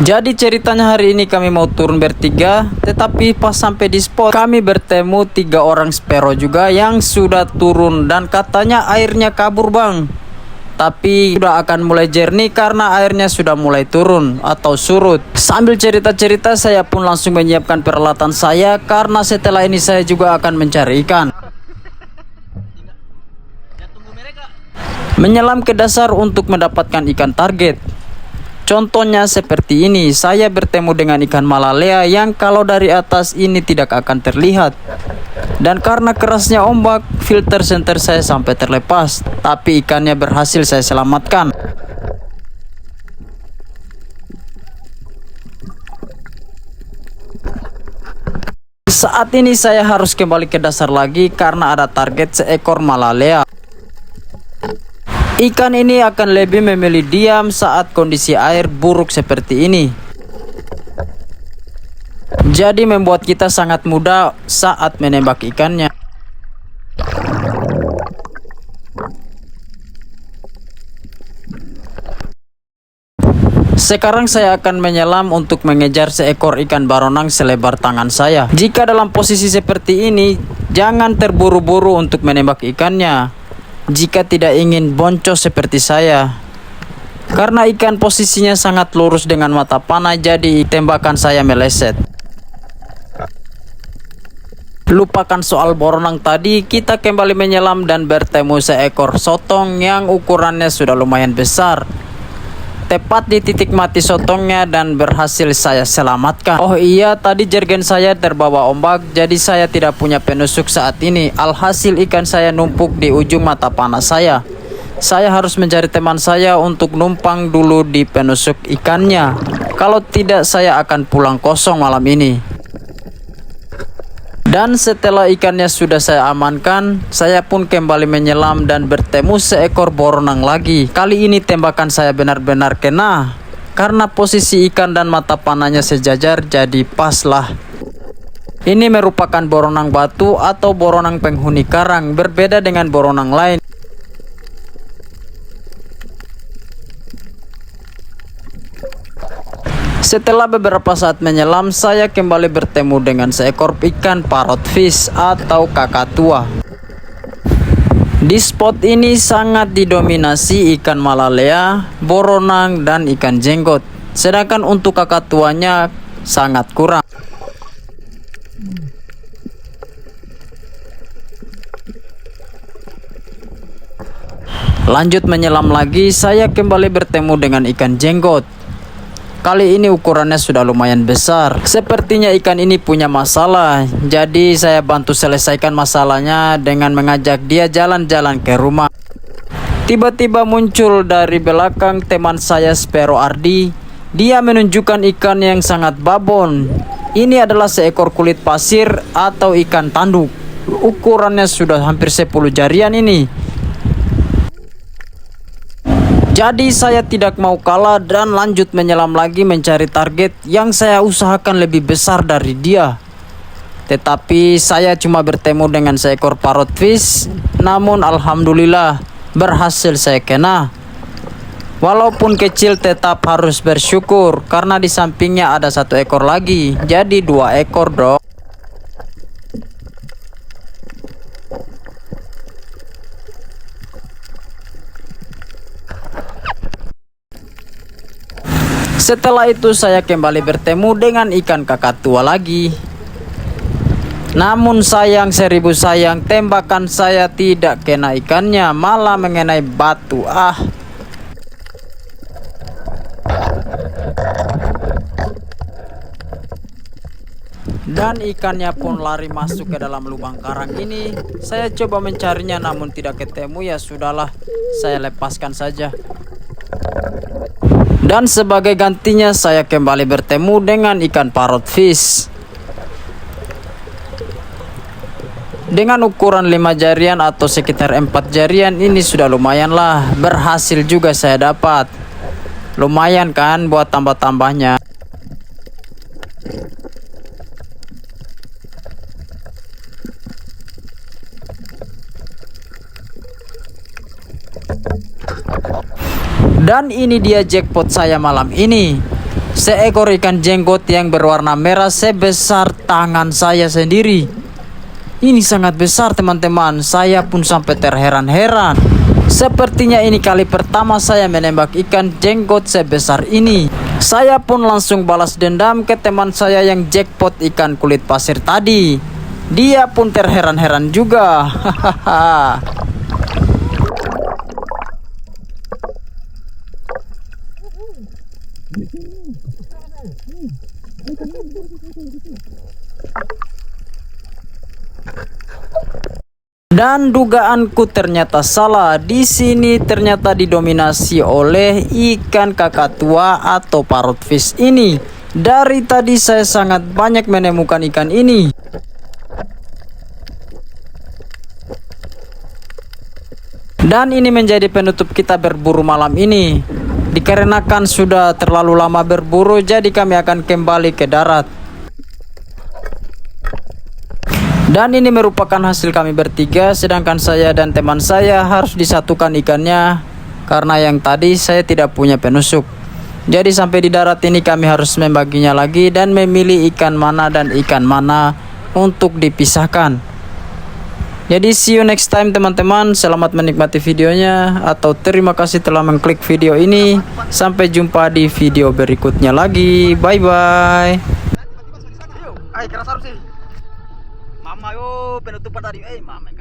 Jadi ceritanya hari ini kami mau turun bertiga, tetapi pas sampai di spot kami bertemu 3 orang Sparrow juga yang sudah turun dan katanya airnya kabur bang. Tapi sudah akan mulai jernih karena airnya sudah mulai turun atau surut. Sambil cerita-cerita saya pun langsung menyiapkan peralatan saya karena setelah ini saya juga akan mencari ikan. Menyelam ke dasar untuk mendapatkan ikan target. Contohnya seperti ini, saya bertemu dengan ikan malalea yang kalau dari atas ini tidak akan terlihat. Dan karena kerasnya ombak, filter senter saya sampai terlepas, tapi ikannya berhasil saya selamatkan. Saat ini saya harus kembali ke dasar lagi karena ada target seekor malalea. Ikan ini akan lebih memilih diam saat kondisi air buruk seperti ini. Jadi membuat kita sangat mudah saat menembak ikannya. Sekarang saya akan menyelam untuk mengejar seekor ikan baronang selebar tangan saya. Jika dalam posisi seperti ini, jangan terburu-buru untuk menembak ikannya. Jika tidak ingin boncos seperti saya, karena ikan posisinya sangat lurus dengan mata panah, jadi tembakan saya meleset. Lupakan soal boronang tadi, kita kembali menyelam dan bertemu seekor sotong yang ukurannya sudah lumayan besar. Tepat di titik mati sotongnya dan berhasil saya selamatkan. Oh iya, tadi jergen saya terbawa ombak, jadi saya tidak punya penusuk saat ini. Alhasil ikan saya numpuk di ujung mata panah saya. Saya harus mencari teman saya untuk numpang dulu di penusuk ikannya. Kalau tidak, saya akan pulang kosong malam ini. Dan setelah ikannya sudah saya amankan, saya pun kembali menyelam dan bertemu seekor boronang lagi. Kali ini tembakan saya benar-benar kena, karena posisi ikan dan mata panahnya sejajar, jadi pas lah. Ini merupakan boronang batu atau boronang penghuni karang, berbeda dengan boronang lain. Setelah beberapa saat menyelam, saya kembali bertemu dengan seekor ikan parrotfish atau kakatua. Di spot ini sangat didominasi ikan malalea, boronang, dan ikan jenggot. Sedangkan untuk kakatuanya sangat kurang. Lanjut menyelam lagi, saya kembali bertemu dengan ikan jenggot. Kali ini ukurannya sudah lumayan besar. Sepertinya ikan ini punya masalah. Jadi saya bantu selesaikan masalahnya dengan mengajak dia jalan-jalan ke rumah. Tiba-tiba muncul dari belakang teman saya Sparrow Ardi. Dia menunjukkan ikan yang sangat babon. Ini adalah seekor kulit pasir atau ikan tanduk. Ukurannya sudah hampir 10 jarian ini. Jadi saya tidak mau kalah dan lanjut menyelam lagi mencari target yang saya usahakan lebih besar dari dia. Tetapi saya cuma bertemu dengan seekor parrotfish, namun alhamdulillah berhasil saya kena. Walaupun kecil tetap harus bersyukur karena di sampingnya ada 1 ekor lagi, jadi 2 ekor dong. Setelah itu saya kembali bertemu dengan ikan kakatua lagi. Namun sayang 1000 sayang, tembakan saya tidak kena ikannya, malah mengenai batu. Dan ikannya pun lari masuk ke dalam lubang karang ini. Saya coba mencarinya namun tidak ketemu, ya sudahlah, saya lepaskan saja. Dan sebagai gantinya saya kembali bertemu dengan ikan parrotfish. Dengan ukuran 5 jarian atau sekitar 4 jarian, ini sudah lumayan lah. Berhasil juga saya dapat. Lumayan kan buat tambah-tambahnya. Dan ini dia jackpot saya malam ini. seekor ikan jenggot yang berwarna merah sebesar tangan saya sendiri. Ini sangat besar teman-teman, saya pun sampai terheran-heran. Sepertinya ini kali pertama saya menembak ikan jenggot sebesar ini. Saya pun langsung balas dendam ke teman saya yang jackpot ikan kulit pasir tadi. Dia pun terheran-heran juga. Hahaha. Dan dugaanku ternyata salah. Di sini ternyata didominasi oleh ikan kakak tua atau parrot fish ini. Dari tadi saya sangat banyak menemukan ikan ini. Dan ini menjadi penutup kita berburu malam ini. Dikarenakan sudah terlalu lama berburu, jadi kami akan kembali ke darat. Dan ini merupakan hasil kami bertiga, sedangkan saya dan teman saya harus disatukan ikannya karena yang tadi saya tidak punya penusuk. Jadi sampai di darat ini kami harus membaginya lagi dan memilih ikan mana dan ikan mana untuk dipisahkan. Jadi see you next time teman-teman. Selamat menikmati videonya, atau terima kasih telah mengklik video ini. Sampai jumpa di video berikutnya lagi. Bye bye. Mama yo penutupan tadi, mama.